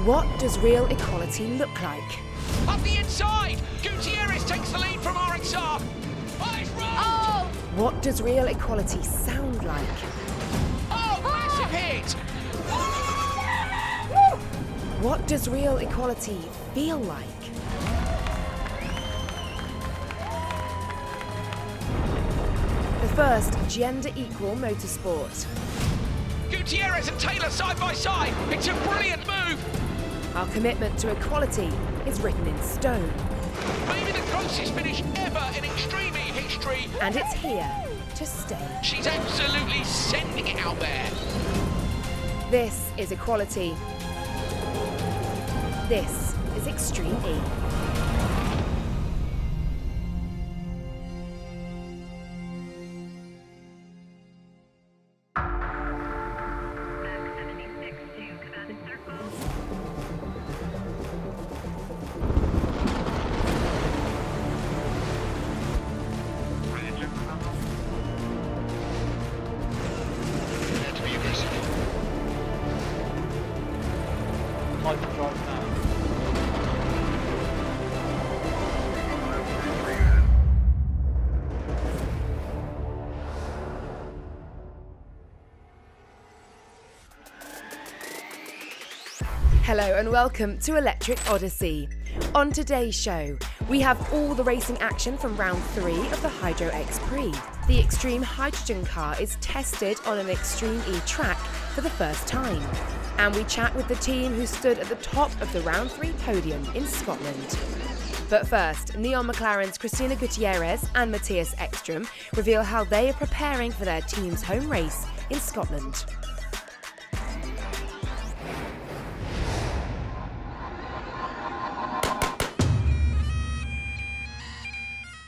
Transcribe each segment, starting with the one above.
What does real equality look like? Up the inside! Gutierrez takes the lead from RXR. Oh, it's rolled! Oh! What does real equality sound like? Oh, massive hit! What does real equality feel like? The first gender-equal motorsport. Gutierrez and Taylor side by side. It's a brilliant move. Our commitment to equality is written in stone. Maybe the closest finish ever in Extreme E history. And it's here to stay. She's absolutely sending it out there. This is equality. This is Extreme E. Hello and welcome to Electric Odyssey. On today's show, we have all the racing action from round 3 of the Hydro X-Prix. The Extreme Hydrogen car is tested on an Extreme E track for the first time. And we chat with the team who stood at the top of the round 3 podium in Scotland. But first, Neon McLaren's Christina Gutierrez and Matthias Ekström reveal how they are preparing for their team's home race in Scotland.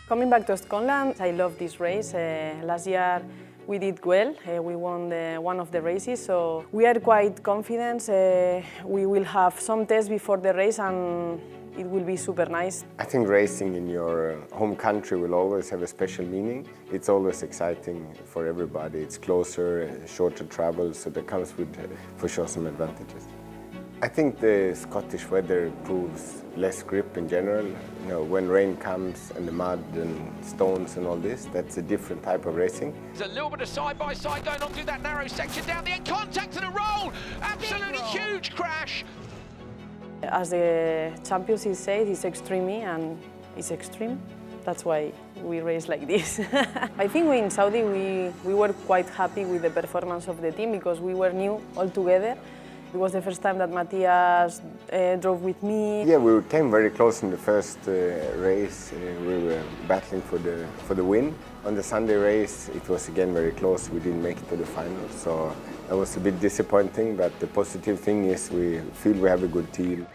Coming back to Scotland, I love this race. Last year we did well. We won one of the races, so we are quite confident. We will have some tests before the race and it will be super nice. I think racing in your home country will always have a special meaning. It's always exciting for everybody. It's closer, shorter travel, so that comes with, for sure, some advantages. I think the Scottish weather proves less grip in general. You know, when rain comes and the mud and stones and all this, that's a different type of racing. There's a little bit of side-by-side going on through that narrow section down the end. Contact and a roll! Absolutely huge crash! As the champions say, it's extreme and it's extreme. That's why we race like this. I think in Saudi we were quite happy with the performance of the team because we were new all together. It was the first time that Matthias drove with me. Yeah, we came very close in the first race. We were battling for the win. On the Sunday race, it was again very close. We didn't make it to the final, so that was a bit disappointing. But the positive thing is we feel we have a good team.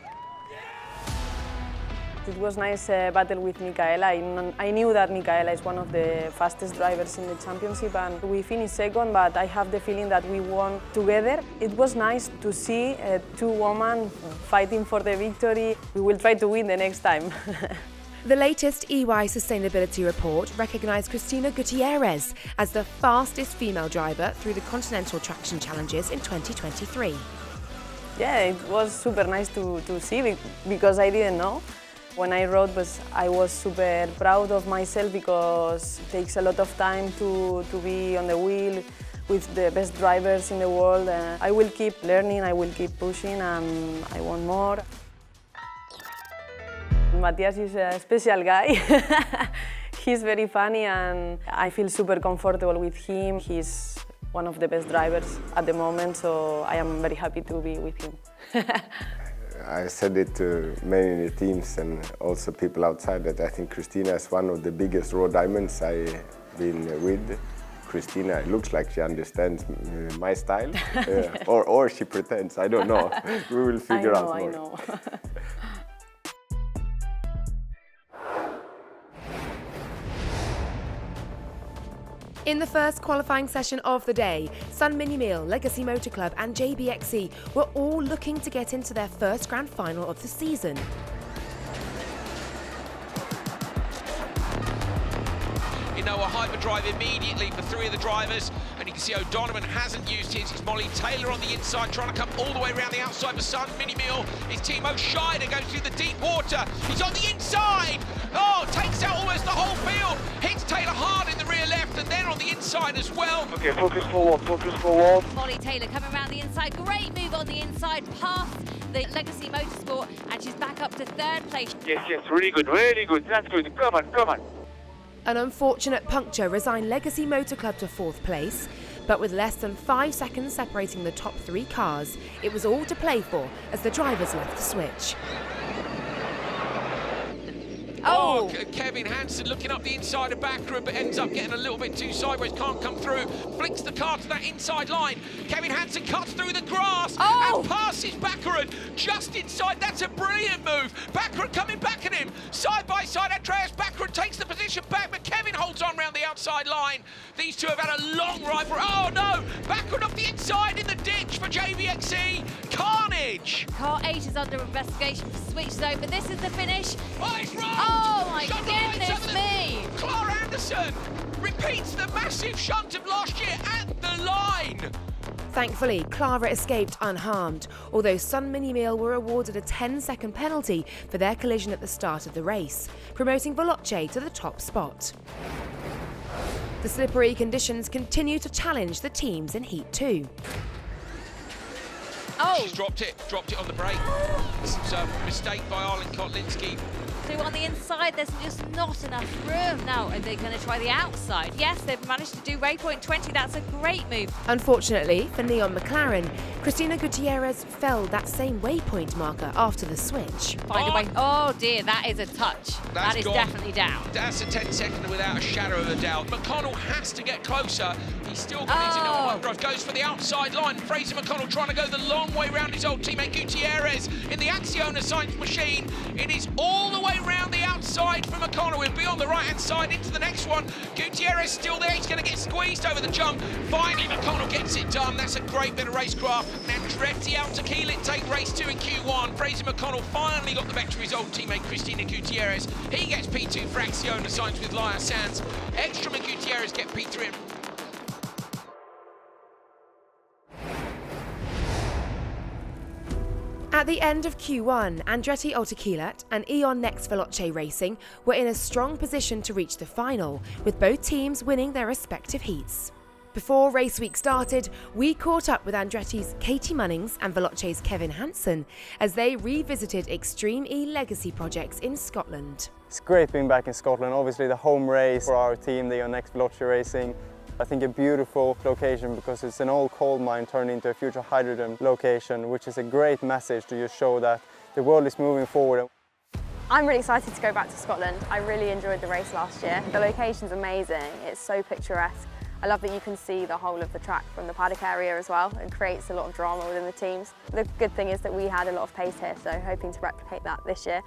It was a nice battle with Michaela. I knew that Michaela is one of the fastest drivers in the championship and we finished second, but I have the feeling that we won together. It was nice to see two women fighting for the victory. We will try to win the next time. The latest EY Sustainability Report recognised Christina Gutierrez as the fastest female driver through the Continental Traction Challenges in 2023. Yeah, it was super nice to see because I didn't know. When I rode, I was super proud of myself because it takes a lot of time to be on the wheel with the best drivers in the world. I will keep learning, I will keep pushing, and I want more. Matthias is a special guy. He's very funny and I feel super comfortable with him. He's one of the best drivers at the moment, so I am very happy to be with him. I said it to many in the teams and also people outside that I think Christina is one of the biggest raw diamonds I've been with. Christina looks like she understands my style, or she pretends, I don't know. We will figure out more. I know. In the first qualifying session of the day, Sun Mini Meal, Legacy Motor Club and JBXE were all looking to get into their first grand final of the season. You know, a hyperdrive immediately for three of the drivers, and you can see O'Donovan hasn't used his. It's Molly Taylor on the inside, trying to come all the way around the outside for Sun Mini Meal. It's Timo Scheider, goes through the deep water. He's on the inside. Oh, takes out almost the whole field. Hits Taylor hard in the rear left and then on the inside as well. Okay, focus forward, focus forward. Molly Taylor coming around the inside. Great move on the inside, past the Legacy Motorsport, and she's back up to third place. Yes, really good, really good. That's good. Come on, come on. An unfortunate puncture resigned Legacy Motor Club to 4th place, but with less than 5 seconds separating the top 3 cars, it was all to play for as the drivers left the switch. Oh, Kevin Hansen looking up the inside of Baccarat, but ends up getting a little bit too sideways, can't come through, flicks the car to that inside line. Kevin Hansen cuts through the grass and passes Baccarat just inside. That's a brilliant move. Baccarat coming back at him, side by side. Andreas Baccarat takes the position back, but Kevin holds on round the outside line. These two have had a long rivalry. Oh no, Baccarat off the inside in the ditch for JVXE. Carnage. Car 8 is under investigation for switch zone, but this is the finish. Oh, it's wrong. Oh my goodness me! Clara Anderson repeats the massive shunt of last year at the line. Thankfully, Clara escaped unharmed, although Sun Mini Meal were awarded a 10-second penalty for their collision at the start of the race, promoting Veloce to the top spot. The slippery conditions continue to challenge the teams in Heat 2. Oh! She's dropped it on the brake. It's a mistake by Arlen Kotlinski. So on the inside, there's just not enough room. Now, are they going to try the outside? Yes, they've managed to do waypoint 20. That's a great move. Unfortunately for Neon McLaren, Cristina Gutierrez fell that same waypoint marker after the switch. Find a way. Oh dear, that is a touch. That is gone. Definitely down. That's a 10-second without a shadow of a doubt. McConnell has to get closer. He's still got his in one drive. Goes for the outside line. Fraser McConnell trying to go the long way round his old teammate Gutierrez in the Acciona Science machine. It is all the way round the outside for McConnell. He'll be on the right-hand side into the next one. Gutierrez still there. He's going to get squeezed over the jump. Finally, McConnell gets it done. That's a great bit of racecraft. Andretti out to Keelit take race 2 in Q1. Fraser McConnell finally got the back to his old teammate Cristina Gutierrez. He gets P2 for Acciona Science with Laia Sanz. Ekstrom and Gutierrez get P3. At the end of Q1, Andretti Autokilat and Eon Next Veloce Racing were in a strong position to reach the final, with both teams winning their respective heats. Before race week started, we caught up with Andretti's Katie Munnings and Veloce's Kevin Hansen as they revisited Extreme E legacy projects in Scotland. It's great being back in Scotland, obviously the home race for our team, the Eon Next Veloce Racing. I think a beautiful location because it's an old coal mine turned into a future hydrogen location, which is a great message to just show that the world is moving forward. I'm really excited to go back to Scotland. I really enjoyed the race last year. The location's amazing, it's so picturesque. I love that you can see the whole of the track from the paddock area as well. It creates a lot of drama within the teams. The good thing is that we had a lot of pace here, so hoping to replicate that this year.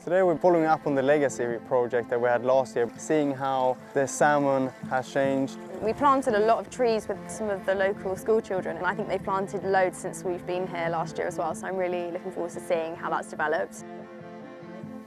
Today we're following up on the legacy project that we had last year, seeing how the salmon has changed. We planted a lot of trees with some of the local school children, and I think they've planted loads since we've been here last year as well, so I'm really looking forward to seeing how that's developed.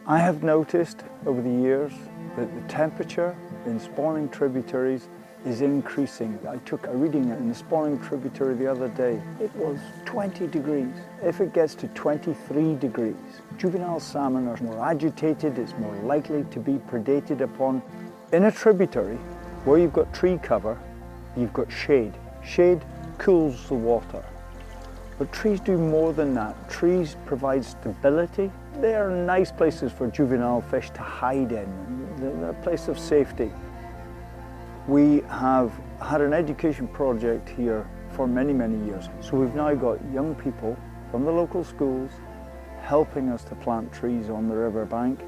I have noticed over the years that the temperature in spawning tributaries is increasing. I took a reading in the spawning tributary the other day. It was 20 degrees. If it gets to 23 degrees, juvenile salmon are more agitated, it's more likely to be predated upon. In a tributary where you've got tree cover, you've got shade. Shade cools the water. But trees do more than that. Trees provide stability. They are nice places for juvenile fish to hide in. They're a place of safety. We have had an education project here for many, many years. So we've now got young people from the local schools helping us to plant trees on the riverbank.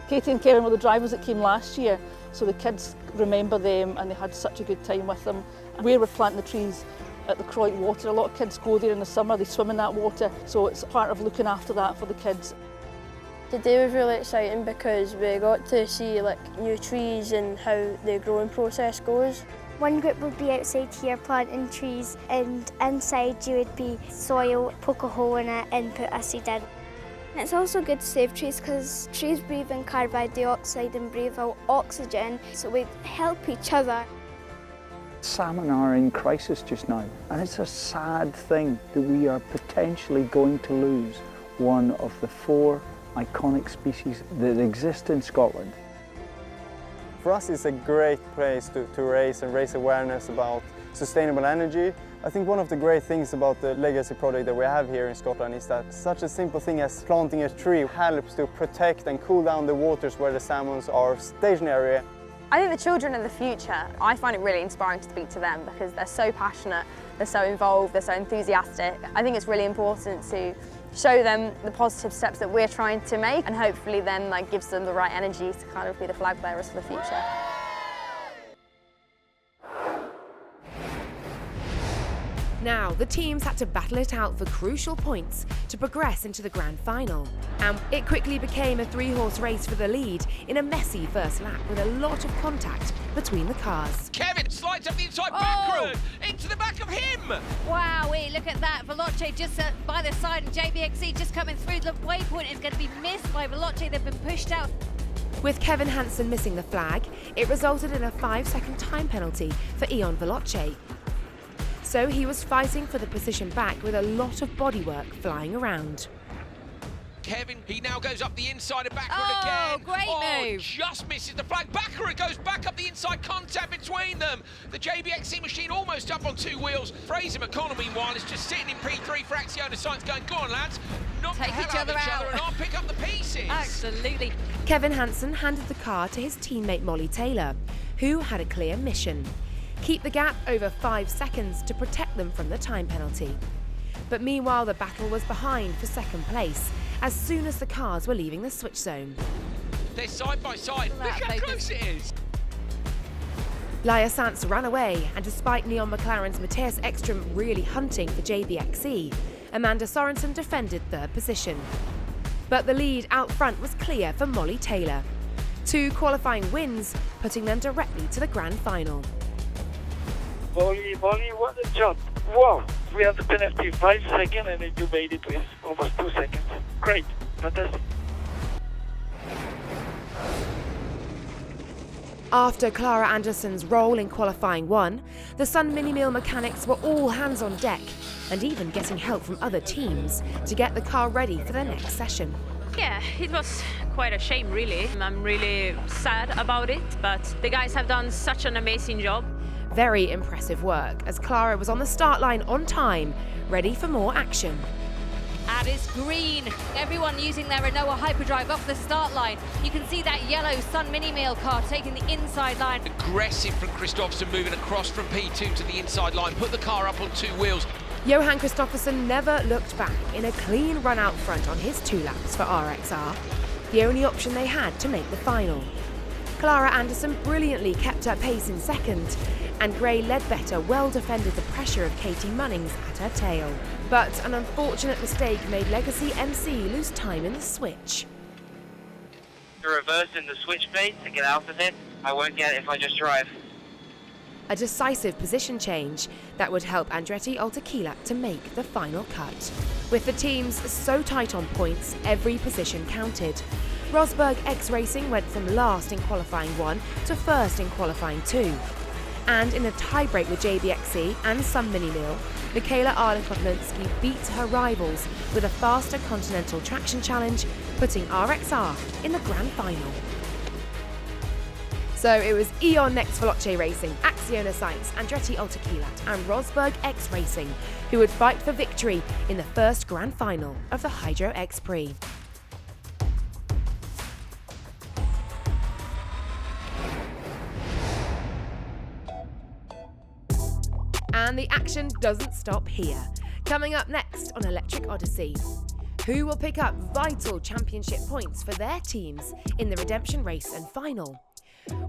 Katie and Karen were the drivers that came last year, so the kids remember them and they had such a good time with them. Where we're planting the trees at the Croyt Water, a lot of kids go there in the summer, they swim in that water, so it's part of looking after that for the kids. Today was really exciting because we got to see new trees and how the growing process goes. One group would be outside here planting trees, and inside you would be soil, poke a hole in it and put a seed in. It's also good to save trees because trees breathe in carbon dioxide and breathe out oxygen, so we help each other. Salmon are in crisis just now, and it's a sad thing that we are potentially going to lose one of the 4 iconic species that exist in Scotland. For us, it's a great place to raise and raise awareness about sustainable energy. I think one of the great things about the legacy project that we have here in Scotland is that such a simple thing as planting a tree helps to protect and cool down the waters where the salmons are stationary. I think the children are the future. I find it really inspiring to speak to them because they're so passionate, they're so involved, they're so enthusiastic. I think it's really important to show them the positive steps that we're trying to make, and hopefully then that gives them the right energy to kind of be the flag bearers for the future. Now, the teams had to battle it out for crucial points to progress into the grand final. And it quickly became a 3-horse race for the lead in a messy first lap with a lot of contact between the cars. Kevin slides up the inside backward into the back of him. Wowee, look at that. Veloce just by the side, and JBXE just coming through. The waypoint is going to be missed by Veloce. They've been pushed out. With Kevin Hansen missing the flag, it resulted in a 5-second time penalty for Ion Veloce. So he was fighting for the position back with a lot of bodywork flying around. Kevin, he now goes up the inside of Baccarat again. Great move. Just misses the flag. Baccarat goes back up the inside, contact between them. The JBXE machine almost up on 2 wheels. Fraser McConnell, meanwhile, is just sitting in P3 for Axiona Science going, go on, lads. Knock Take the hell each out of other each other out. and I'll pick up the pieces. Absolutely. Kevin Hansen handed the car to his teammate Molly Taylor, who had a clear mission: keep the gap over 5 seconds to protect them from the time penalty. But meanwhile, the battle was behind for second place as soon as the cars were leaving the switch zone. They're side by side. Look how close it is. Laia Sants ran away, and despite Neon McLaren's Matthias Ekstrom really hunting for JBXE, Amanda Sorensen defended third position. But the lead out front was clear for Molly Taylor. 2 qualifying wins, putting them directly to the grand final. Molly, what a job. Wow, we have the penalty 5 seconds and then you made it with almost 2 seconds. Great, fantastic. After Clara Anderson's role in qualifying 1, the Sun Mini Mill mechanics were all hands on deck, and even getting help from other teams to get the car ready for the next session. Yeah, it was quite a shame, really. I'm really sad about it, but the guys have done such an amazing job. Very impressive work, as Clara was on the start line on time, ready for more action. Addis Green. Everyone using their Renault Hyperdrive off the start line. You can see that yellow Sun Mini Mill car taking the inside line. Aggressive from Kristoffersson, moving across from P2 to the inside line, put the car up on 2 wheels. Johan Kristoffersson never looked back in a clean run out front on his 2 laps for RXR, the only option they had to make the final. Clara Anderson brilliantly kept her pace in second, and Gray Ledbetter well defended the pressure of Katie Munnings at her tail. But an unfortunate mistake made Legacy MC lose time in the switch. To reverse in the switch phase to get out of it, I won't get it if I just drive. A decisive position change that would help Andretti Altekilat to make the final cut. With the teams so tight on points, every position counted. Rosberg X-Racing went from last in qualifying 1 to first in qualifying 2. And in a tiebreak with JBXE and Sun Mini Mill, Michaela Arlen-Kotlinski beat her rivals with a faster Continental Traction Challenge, putting RXR in the grand final. So it was Eon Next Veloce Racing, Axiona Science, Andretti Altekilat and Rosberg X-Racing who would fight for victory in the first grand final of the Hydro X-Prix. And the action doesn't stop here. Coming up next on Electric Odyssey, who will pick up vital championship points for their teams in the redemption race and final?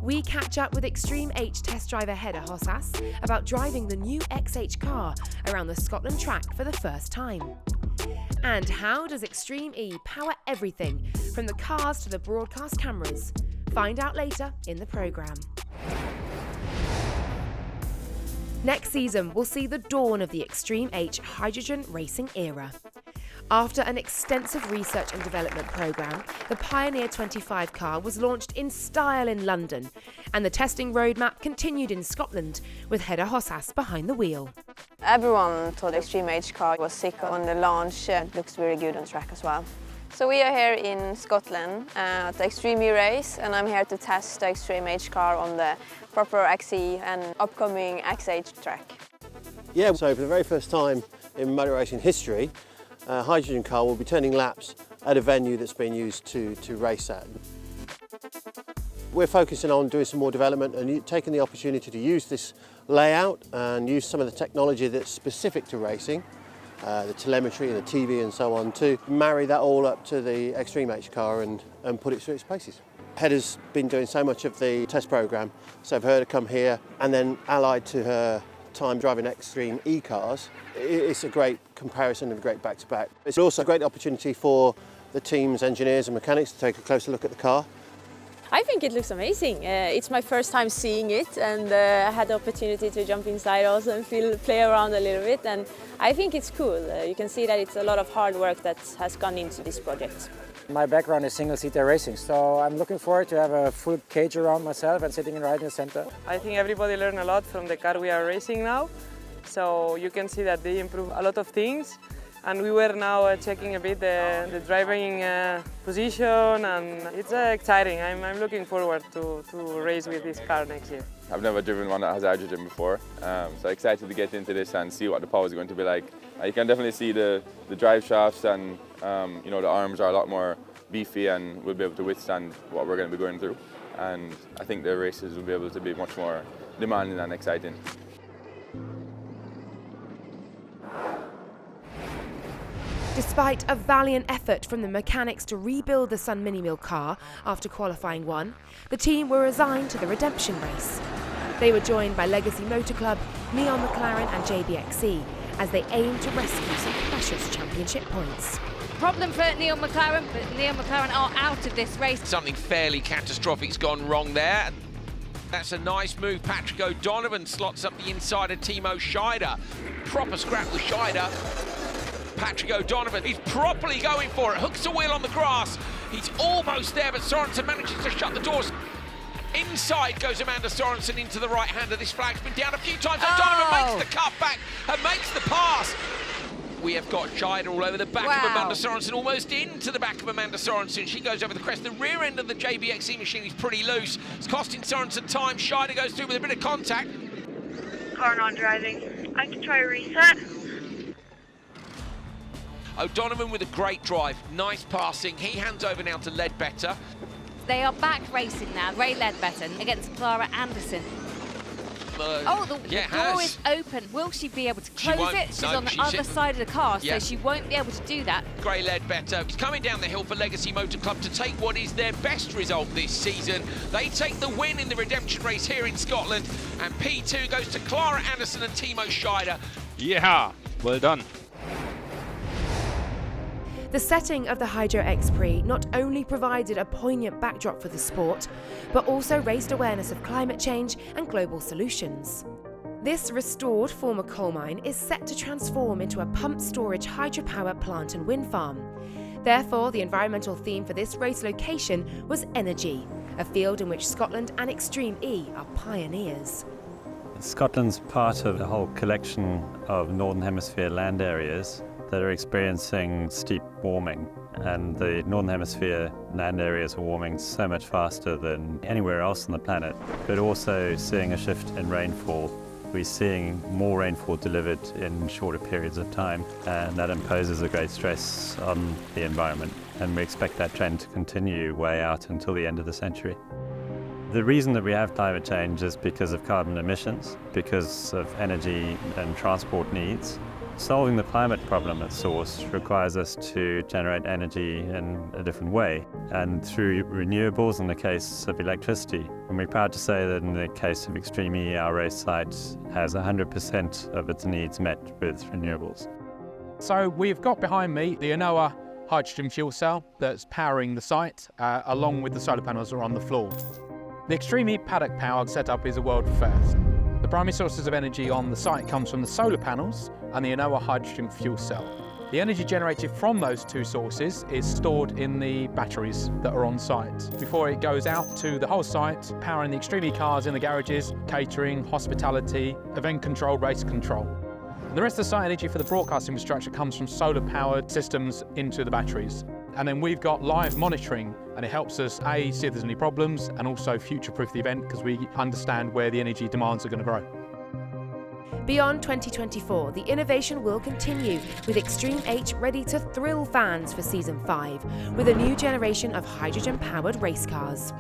We catch up with Extreme H test driver Hedda Hossas about driving the new XH car around the Scotland track for the first time. And how does Extreme E power everything from the cars to the broadcast cameras? Find out later in the programme. Next season, we'll see the dawn of the Extreme H hydrogen racing era. After an extensive research and development programme, the Pioneer 25 car was launched in style in London, and the testing roadmap continued in Scotland, with Hydro X-Prix behind the wheel. Everyone thought the Extreme H car was sick on the launch. It looks very good on track as well. So we are here in Scotland at the Extreme E race, and I'm here to test the Extreme H car on the proper XE and upcoming XH track. Yeah, so for the very first time in motor racing history, a hydrogen car will be turning laps at a venue that's been used to race at. We're focusing on doing some more development and taking the opportunity to use this layout and use some of the technology that's specific to racing, the telemetry and the TV and so on, to marry that all up to the Extreme H car and put it through its paces. Heather's been doing so much of the test programme, so for her to come here and then allied to her time driving Extreme E cars, it's a great comparison and a great back-to-back. It's also a great opportunity for the team's engineers and mechanics to take a closer look at the car. I think it looks amazing. It's my first time seeing it, and I had the opportunity to jump inside also and play around a little bit, and I think it's cool. You can see that it's a lot of hard work that has gone into this project. My background is single-seater racing, so I'm looking forward to have a full cage around myself and sitting right in the center. I think everybody learned a lot from the car we are racing now, so you can see that they improve a lot of things. And we were now checking a bit the driving position, and it's exciting. I'm looking forward to race with this car next year. I've never driven one that has hydrogen before, so excited to get into this and see what the power is going to be like. You can definitely see the drive shafts, and you know, the arms are a lot more beefy, and we'll be able to withstand what we're going to be going through. And I think the races will be able to be much more demanding and exciting. Despite a valiant effort from the mechanics to rebuild the Sun Mini Mill car after qualifying one, the team were resigned to the redemption race. They were joined by Legacy Motor Club, Neon McLaren and JBXE as they aimed to rescue some precious championship points. Problem for Neon McLaren, but Neon McLaren are out of this race. Something fairly catastrophic's gone wrong there. That's a nice move. Patrick O'Donovan slots up the inside of Timo Scheider. Proper scrap with Scheider. Patrick O'Donovan, he's properly going for it, hooks the wheel on the grass. He's almost there, but Sorensen manages to shut the doors. Inside goes Amanda Sorensen into the right hander. This flag's been down a few times. O'Donovan makes the cut back and makes the pass. We have got Scheider all over the back of Amanda Sorensen, almost into the back of Amanda Sorensen. She goes over the crest. The rear end of the JBXE machine is pretty loose. It's costing Sorensen time. Scheider goes through with a bit of contact. Car not driving. I can try a reset. O'Donovan with a great drive, nice passing. He hands over now to Ledbetter. They are back racing now. Ray Ledbetter against Clara Anderson. The door is open. Will she be able to close it? She's on the other side of the car, so she won't be able to do that. Gray Ledbetter is coming down the hill for Legacy Motor Club to take what is their best result this season. They take the win in the redemption race here in Scotland, and P2 goes to Clara Anderson and Timo Scheider. Yeah, well done. The setting of the Hydro X-Prix not only provided a poignant backdrop for the sport, but also raised awareness of climate change and global solutions. This restored former coal mine is set to transform into a pumped storage hydropower plant and wind farm. Therefore, the environmental theme for this race location was energy, a field in which Scotland and Extreme E are pioneers. Scotland's part of a whole collection of Northern Hemisphere land areas that are experiencing steep warming, and the Northern Hemisphere land areas are warming so much faster than anywhere else on the planet, but also seeing a shift in rainfall. We're seeing more rainfall delivered in shorter periods of time, and that imposes a great stress on the environment, and we expect that trend to continue way out until the end of the century. The reason that we have climate change is because of carbon emissions, because of energy and transport needs. Solving the climate problem at source requires us to generate energy in a different way, and through renewables in the case of electricity. And we're proud to say that in the case of Extreme E, our race site has 100% of its needs met with renewables. So we've got behind me the Enoa hydrogen fuel cell that's powering the site, along with the solar panels that are on the floor. The Extreme E paddock power setup is a world first. The primary sources of energy on the site comes from the solar panels and the Enoa hydrogen fuel cell. The energy generated from those two sources is stored in the batteries that are on site before it goes out to the whole site, powering the Extreme E cars in the garages, catering, hospitality, event control, race control. The rest of the site energy for the broadcast infrastructure comes from solar-powered systems into the batteries. And then we've got live monitoring, and it helps us, A, see if there's any problems, and also future-proof the event because we understand where the energy demands are going to grow. Beyond 2024, the innovation will continue, with Extreme H ready to thrill fans for Season 5, with a new generation of hydrogen-powered race cars.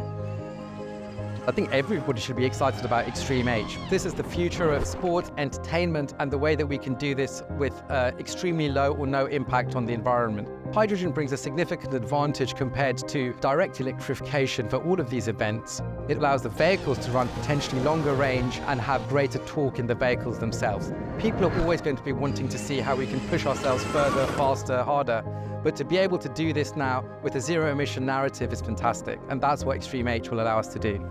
I think everybody should be excited about Extreme H. This is the future of sport, entertainment, and the way that we can do this with extremely low or no impact on the environment. Hydrogen brings a significant advantage compared to direct electrification for all of these events. It allows the vehicles to run potentially longer range and have greater torque in the vehicles themselves. People are always going to be wanting to see how we can push ourselves further, faster, harder. But to be able to do this now with a zero-emission narrative is fantastic, and that's what Extreme H will allow us to do.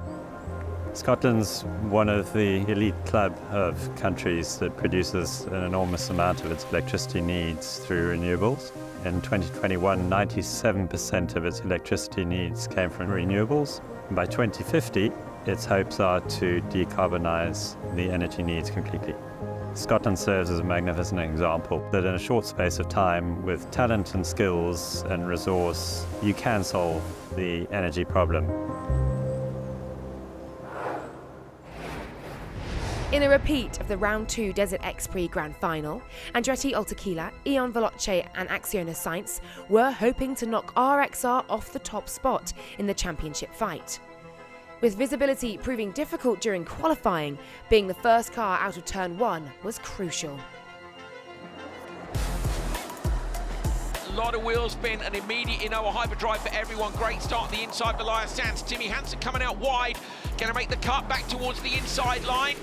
Scotland's one of the elite club of countries that produces an enormous amount of its electricity needs through renewables. In 2021, 97% of its electricity needs came from renewables. And by 2050, its hopes are to decarbonise the energy needs completely. Scotland serves as a magnificent example that in a short space of time, with talent and skills and resource, you can solve the energy problem. In a repeat of the Round 2 Desert X-Prix Grand Final, Andretti Oltakila, Ion Veloce and Acciona Sainz were hoping to knock RXR off the top spot in the championship fight. With visibility proving difficult during qualifying, being the first car out of turn 1 was crucial. A lot of wheel spin, an immediate Inoa hyperdrive for everyone. Great start on the inside for Elias Sands. Timmy Hansen coming out wide, going to make the cut back towards the inside line.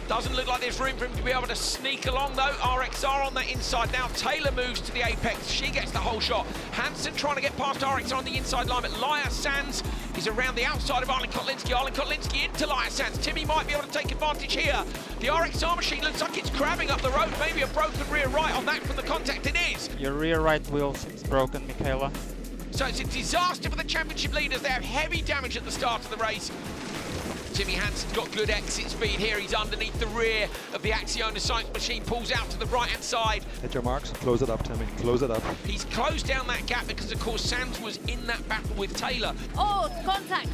Doesn't look like there's room for him to be able to sneak along though. RXR on that inside now. Taylor moves to the apex. She gets the whole shot. Hansen trying to get past RXR on the inside line, but Elias Sands is around the outside of Arlen Kotlinski. Arlen Kotlinski into Elias Sands. Timmy might be able to take advantage here. The RXR machine looks like it's crabbing up the road. Maybe a broken rear right on that from the contact. It is. Your rear right wheel seems broken, Michaela. So it's a disaster for the championship leaders. They have heavy damage at the start of the race. Timmy Hansen's got good exit speed here. He's underneath the rear of the Acciona Sainz machine, pulls out to the right-hand side. Hit your marks, close it up, Timmy, close it up. He's closed down that gap because, of course, Sands was in that battle with Taylor. Oh, contact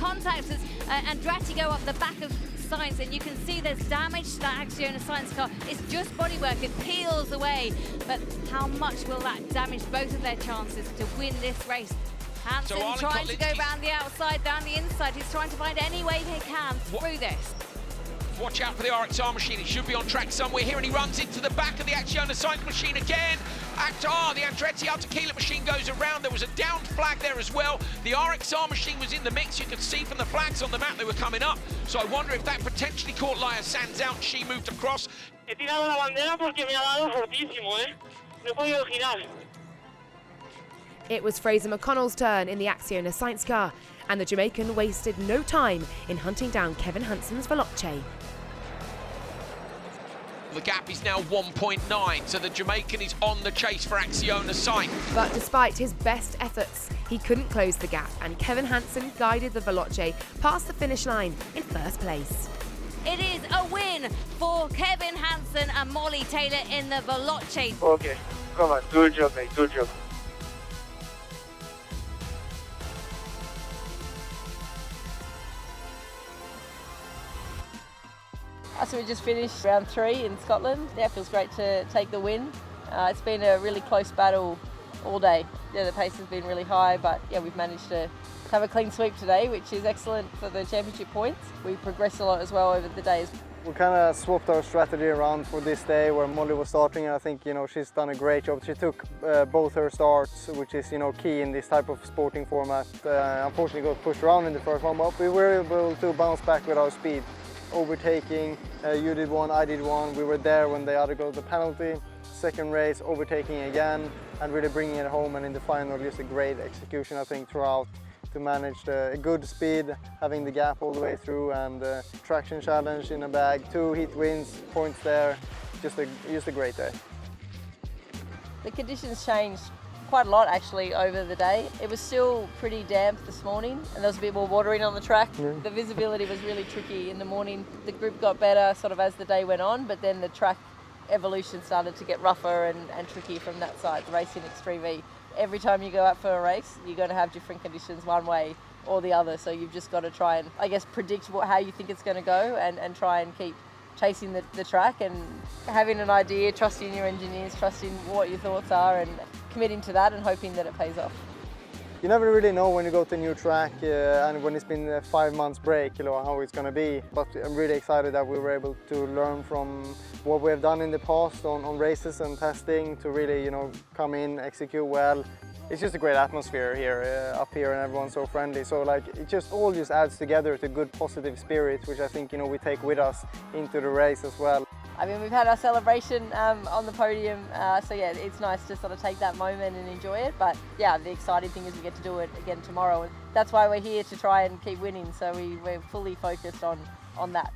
as Andretti go up the back of Sainz, and you can see there's damage to that Acciona Sainz car. It's just bodywork, it peels away. But how much will that damage both of their chances to win this race? Hansen trying to go round the outside, down the inside. He's trying to find any way he can through this. Watch out for the RXR machine. It should be on track somewhere here, and he runs into the back of the Acciona Sainz machine again. The Andretti Oltakila machine goes around. There was a downed flag there as well. The RXR machine was in the mix. You could see from the flags on the map they were coming up. So I wonder if that potentially caught Elias Sands out. She moved across. He tirado la bandera porque me ha dado fortísimo, No he podido girar. It was Fraser McConnell's turn in the Acciona Sainz car, and the Jamaican wasted no time in hunting down Kevin Hansen's Veloce. The gap is now 1.9, so the Jamaican is on the chase for Acciona Sainz. But despite his best efforts, he couldn't close the gap, and Kevin Hansen guided the Veloce past the finish line in first place. It is a win for Kevin Hansen and Molly Taylor in the Veloce. Okay, come on, good job, mate, good job. So we just finished round 3 in Scotland. Yeah, it feels great to take the win. It's been a really close battle all day. Yeah, the pace has been really high, but yeah, we've managed to have a clean sweep today, which is excellent for the championship points. We progressed a lot as well over the days. We kind of swapped our strategy around for this day where Molly was starting, and I think she's done a great job. She took both her starts, which is key in this type of sporting format. Unfortunately got pushed around in the first one, but we were able to bounce back with our speed. Overtaking, you did one, I did one. We were there when the other got the penalty. Second race, overtaking again, and really bringing it home. And in the final, just a great execution, I think, throughout to manage a good speed, having the gap all the way through, and traction challenge in a bag. 2 heat wins, points there. Just a great day. The conditions changed quite a lot actually over the day. It was still pretty damp this morning and there was a bit more watering on the track. The visibility was really tricky in the morning. The grip got better sort of as the day went on, but then the track evolution started to get rougher and tricky from that side. The Racing Extreme E, every time you go out for a race, you're going to have different conditions one way or the other. So you've just got to try and, I guess, predict how you think it's going to go and try and keep chasing the track and having an idea, trusting your engineers, trusting what your thoughts are and committing to that and hoping that it pays off. You never really know when you go to a new track and when it's been a 5 months break, how it's going to be. But I'm really excited that we were able to learn from what we have done in the past on races and testing to really, come in, execute well. It's just a great atmosphere here, up here, and everyone's so friendly. So it all adds together to good positive spirit, which I think, we take with us into the race as well. I mean, we've had our celebration on the podium, so yeah, it's nice to sort of take that moment and enjoy it. But yeah, the exciting thing is we get to do it again tomorrow. And that's why we're here, to try and keep winning. So we're fully focused on that.